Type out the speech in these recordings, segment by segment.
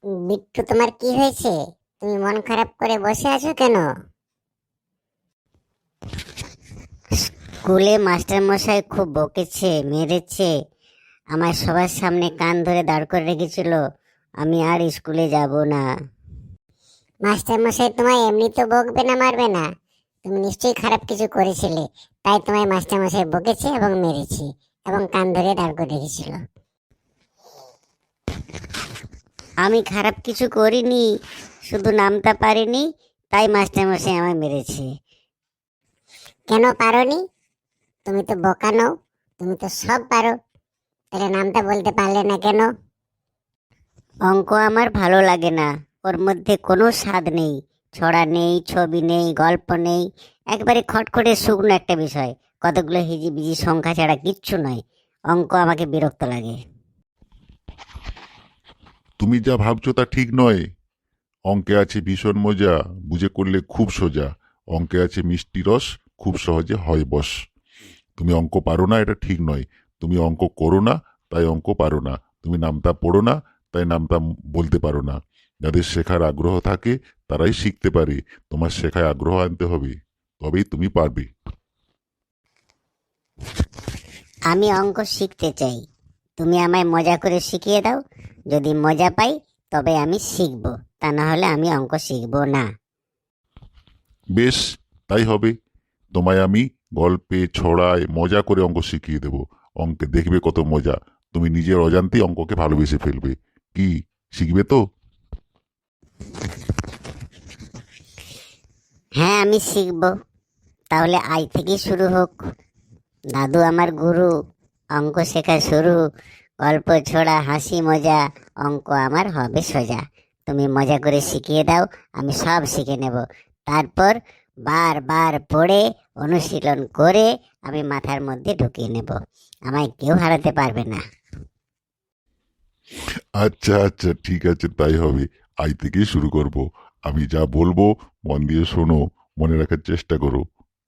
বিট্টু, তোমার কি হয়েছে? তুমি মন খারাপ করে বসে আছো কেন? স্কুলে মাস্টার মশাই খুব বকেছে, মেরেছে। আমার সবার সামনে কান ধরে দাঁড় করে রেখেছিল। আমি আর স্কুলে যাব না। মাস্টার মশাই তোমায় এমনি তো বকবে না, মারবে না। তুমি নিশ্চয়ই খারাপ কিছু করেছিলে, তাই তোমায় মাস্টার মশাই বকেছে এবং মেরেছে এবং কান ধরে দাঁড় করে রেখেছিল। আমি খারাপ কিছু করিনি, শুধু নামটা পারিনি, তাই মাস্টার মশাই আমায় মেরেছে। কেন পারোনি? তুমি তো বোকা নও, তুমি তো সব পারো। তাহলে নামটা বলতে পারলে না কেন? অঙ্ক আমার ভালো লাগে না, ওর মধ্যে কোনো স্বাদ নেই। ছড়া নেই, ছবি নেই, গল্প নেই। একবারে খটখটে শুকনো একটা বিষয়। কতগুলো হিজিবিজি সংখ্যা ছাড়া কিচ্ছু নয়। অঙ্ক আমাকে বিরক্ত লাগে। তুমি যা ভাবছো তা ঠিক নয়। অঙ্কে আছে ভীষণ মজা, বুঝে করলে খুব সোজা। অঙ্কে আছে মিষ্টি রস, খুব সহজে হয় বশ। তুমি অঙ্ক পারো না এটা ঠিক নয়। তুমি অঙ্ক করো না, তাই অঙ্ক পারো না। তুমি নামতা পড়ো না, তাই নামতা বলতে পারো না। যাদের শেখার আগ্রহ থাকে তারাই শিখতে পারে। তোমার শেখায় আগ্রহ আনতে হবে, তবেই তুমি পারবে। আমি অঙ্ক শিখতে চাই, তুমি আমায় মজা করে শিখিয়ে দাও। যদি মজা পাই তবে আমি শিখবো, তা না হলে আমি অঙ্ক শিখবো না। বেশ, তাই হবে। তোমায় আমি গল্পে ছড়ায় মজা করে অঙ্ক শিখিয়ে দেব। অঙ্কে দেখবে কত মজা। তুমি নিজের অজান্তেই অঙ্ককে ভালোবেসে ফেলবে। কি, শিখবে তো? হ্যাঁ, আমি শিখবো। তাহলে আজ থেকে শুরু হোক। দাদু আমার গুরু, অঙ্ক শেখা শুরু। গল্প ছড়া হাসি মজা, অঙ্ক আমার হবে সোজা। তুমি মজা করে শিখিয়ে দাও, আমি সব শিখে নেব। তারপর বারবার পড়ে অনুশীলন করে আমি মাথার মধ্যে ঢুকিয়ে নেব। আমায় কেউ হারাতে পারবে না। আচ্ছা আচ্ছা, ঠিক আছে, তাই হবে। আজ থেকেই শুরু করব। আমি যা বলবো মন দিয়ে শোনো, মনে রাখার চেষ্টা করো।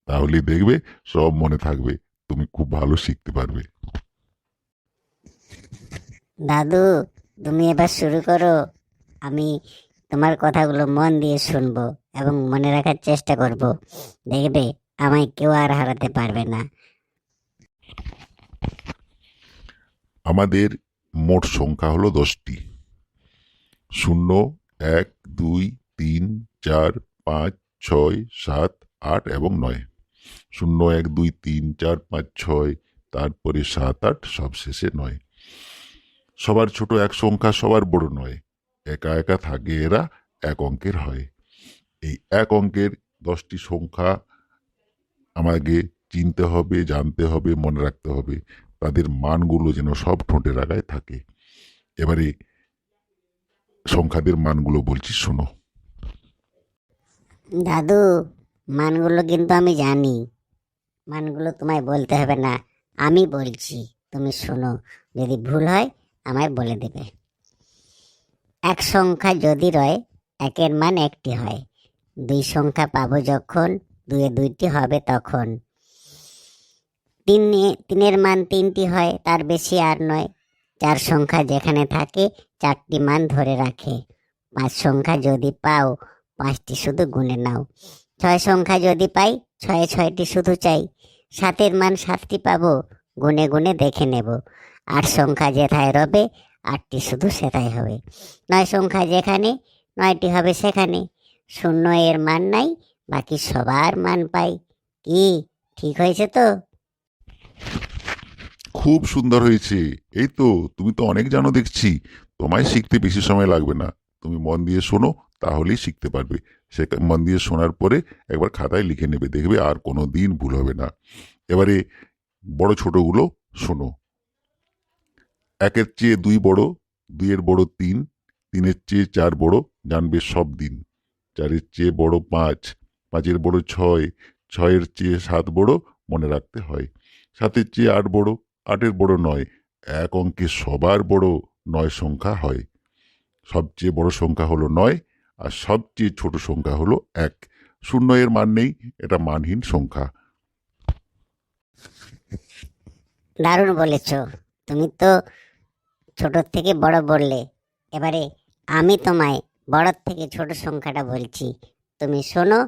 তাহলেই দেখবে সব মনে থাকবে। তুমি খুব ভালো শিখতে পারবে। দাদু, তুমি এবার শুরু করো। আমি তোমার কথাগুলো মন দিয়ে শুনবো এবং মনে রাখার চেষ্টা করব। দেখবে আমায় কেউ আর হারাতে পারবে না। আমাদের মোট সংখ্যা হলো 10টি। 0, 1, 2, 3, 4, 5, 6, 7, 8 এবং 9। 0, 1, 2, 3, 4, 5, 6, তারপরে 7, 8, সবশেষে 9। সবার ছোট এক সংখ্যা সবার বড় নয়। একা একা থাকে এরা, এক অঙ্কের হয়। এই এক অঙ্কের 10টি সংখ্যা আমাকে চিনতে হবে, জানতে হবে, মনে রাখতে হবে। তাদের মানগুলো যেন সব ঠোঁটের আগায় থাকে। এবারে সংখ্যাদের মানগুলো বলছি, শোনো। দাদু, মানগুলো কিন্তু আমি জানি। মানগুলো তোমায় বলতে হবে না, আমি বলছি, তুমি শোনো। যদি ভুল হয় আমায় বলে দেবে। এক সংখ্যা যদি রয়, একের মান একটি হয়। দুই সংখ্যা পাবো যখন, দুয়ে দুইটি হবে তখন। তিনের মান তিনটি হয়, তার বেশি আর নয়। চার সংখ্যা যেখানে থাকে, চারটি মান ধরে রাখে। পাঁচ সংখ্যা যদি পাও, পাঁচটি শুধু গুনে নাও। ছয় সংখ্যা যদি পাই, ছয়ে ছয়টি শুধু চাই। সাতের মান সাতটি পাবো, গুনে গুনে দেখে নেব। আট সংখ্যা যেথায় রবে, আটটি শুধু সেটাই হবে। নয় সংখ্যা যেখানে, নয়টি হবে সেখানে। শূন্য এর মান নাই, বাকি সবার মান পাই। কি, ঠিক হয়েছে তো? খুব সুন্দর হয়েছে। এই তো, তুমি তো অনেক জানো দেখছি। তোমায় শিখতে বেশি সময় লাগবে না। তুমি মন দিয়ে শোনো, তাহলেই শিখতে পারবে। সে মন দিয়ে শোনার পরে একবার খাতায় লিখে নেবে, দেখবে আর কোনো দিন ভুল হবে না। এবারে বড় ছোটগুলো শোনো। একের চেয়ে দুই বড়, দুইয়ের বড় তিন, তিনের চেয়ে চার বড়, জানবে সব দিন। চারের চেয়ে বড় পাঁচ, পাঁচের বড় ছয়, ছয়ের চেয়ে সাত বড়, মনে রাখতে হয়। সাতের চেয়ে আট বড়, আটের বড় নয়। এক অঙ্কে সবার বড় নয় সংখ্যা হয়। সবচেয়ে বড় সংখ্যা হলো নয়, আর সবচেয়ে ছোট সংখ্যা হলো এক। শূন্য এর মান নেই, এটা মানহীন সংখ্যা। দারুণ বলেছ। তুমি তো ছোট থেকে বড় বললে। এবারে আমি তোমায় বড় থেকে ছোট সংখ্যাটা বলছি, তুমি শোনো,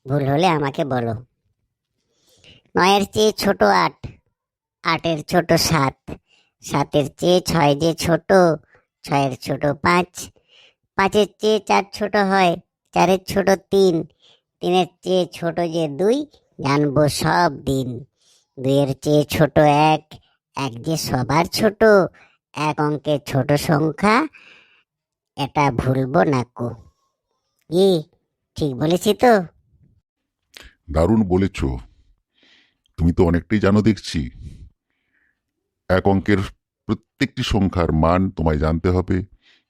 ভুল হলে আমাকে বলো। 9-এর চেয়ে ছোট 8, 8-এর ছোট 7, 7-এর চেয়ে 6 যে ছোট, 6-এর ছোট 5, 5-এর চেয়ে 4 ছোট হয়, 4-এর ছোট 3, 3-এর চেয়ে ছোট যে 2, জানবো সব দিন। 2-এর চেয়ে ছোট 1, 1 যে সবার ছোট, 1 অঙ্কের ছোট সংখ্যা, এটা ভুলবো না কো। কি ঠিক বলেছি তো? দারুণ বলেছ, তুমি তো অনেকটাই জানো দেখছি। এক অঙ্কের প্রত্যেকটি সংখ্যার মান তোমায় জানতে হবে,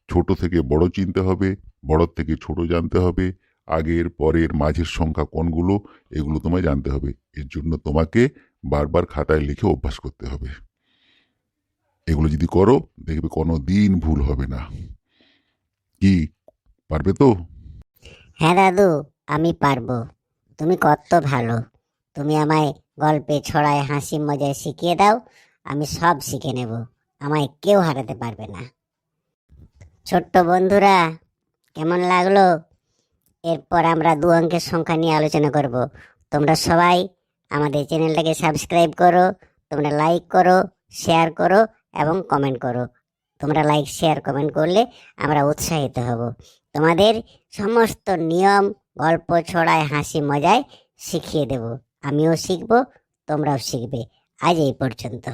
ছোট থেকে বড় চিনতে হবে, বড় থেকে ছোট জানতে হবে, আগের পরের মাঝের সংখ্যা কোনগুলো এগুলো তোমায় জানতে হবে। এর জন্য তোমাকে বারবার খাতায় লিখে অভ্যাস করতে হবে। এগুলো যদি করো দেখবে কোনো দিন ভুল হবে না। কি, পারবে তো? হ্যাঁ দাদু, আমি পারবো। তুমি কত ভালো। তুমি আমায় গল্পে ছড়ায় হাসি মজায় শিখিয়ে দাও, আমি সব শিখে নেব। আমায় কেউ হারাতে পারবে না। ছোট্ট বন্ধুরা, কেমন লাগলো? এরপর আমরা 2 অঙ্কের সংখ্যা নিয়ে আলোচনা করব। তোমরা সবাই আমাদের চ্যানেলটাকে সাবস্ক্রাইব করো, তোমরা লাইক করো, শেয়ার করো এবং কমেন্ট করো। তোমরা লাইক শেয়ার কমেন্ট করলে আমরা উৎসাহিত হব। তোমাদের সমস্ত নিয়ম গল্প ছড়ায় হাসি মজায় শিখিয়ে দেব। আমিও শিখবো, তোমরাও শিখবে। আজ এই পর্যন্ত।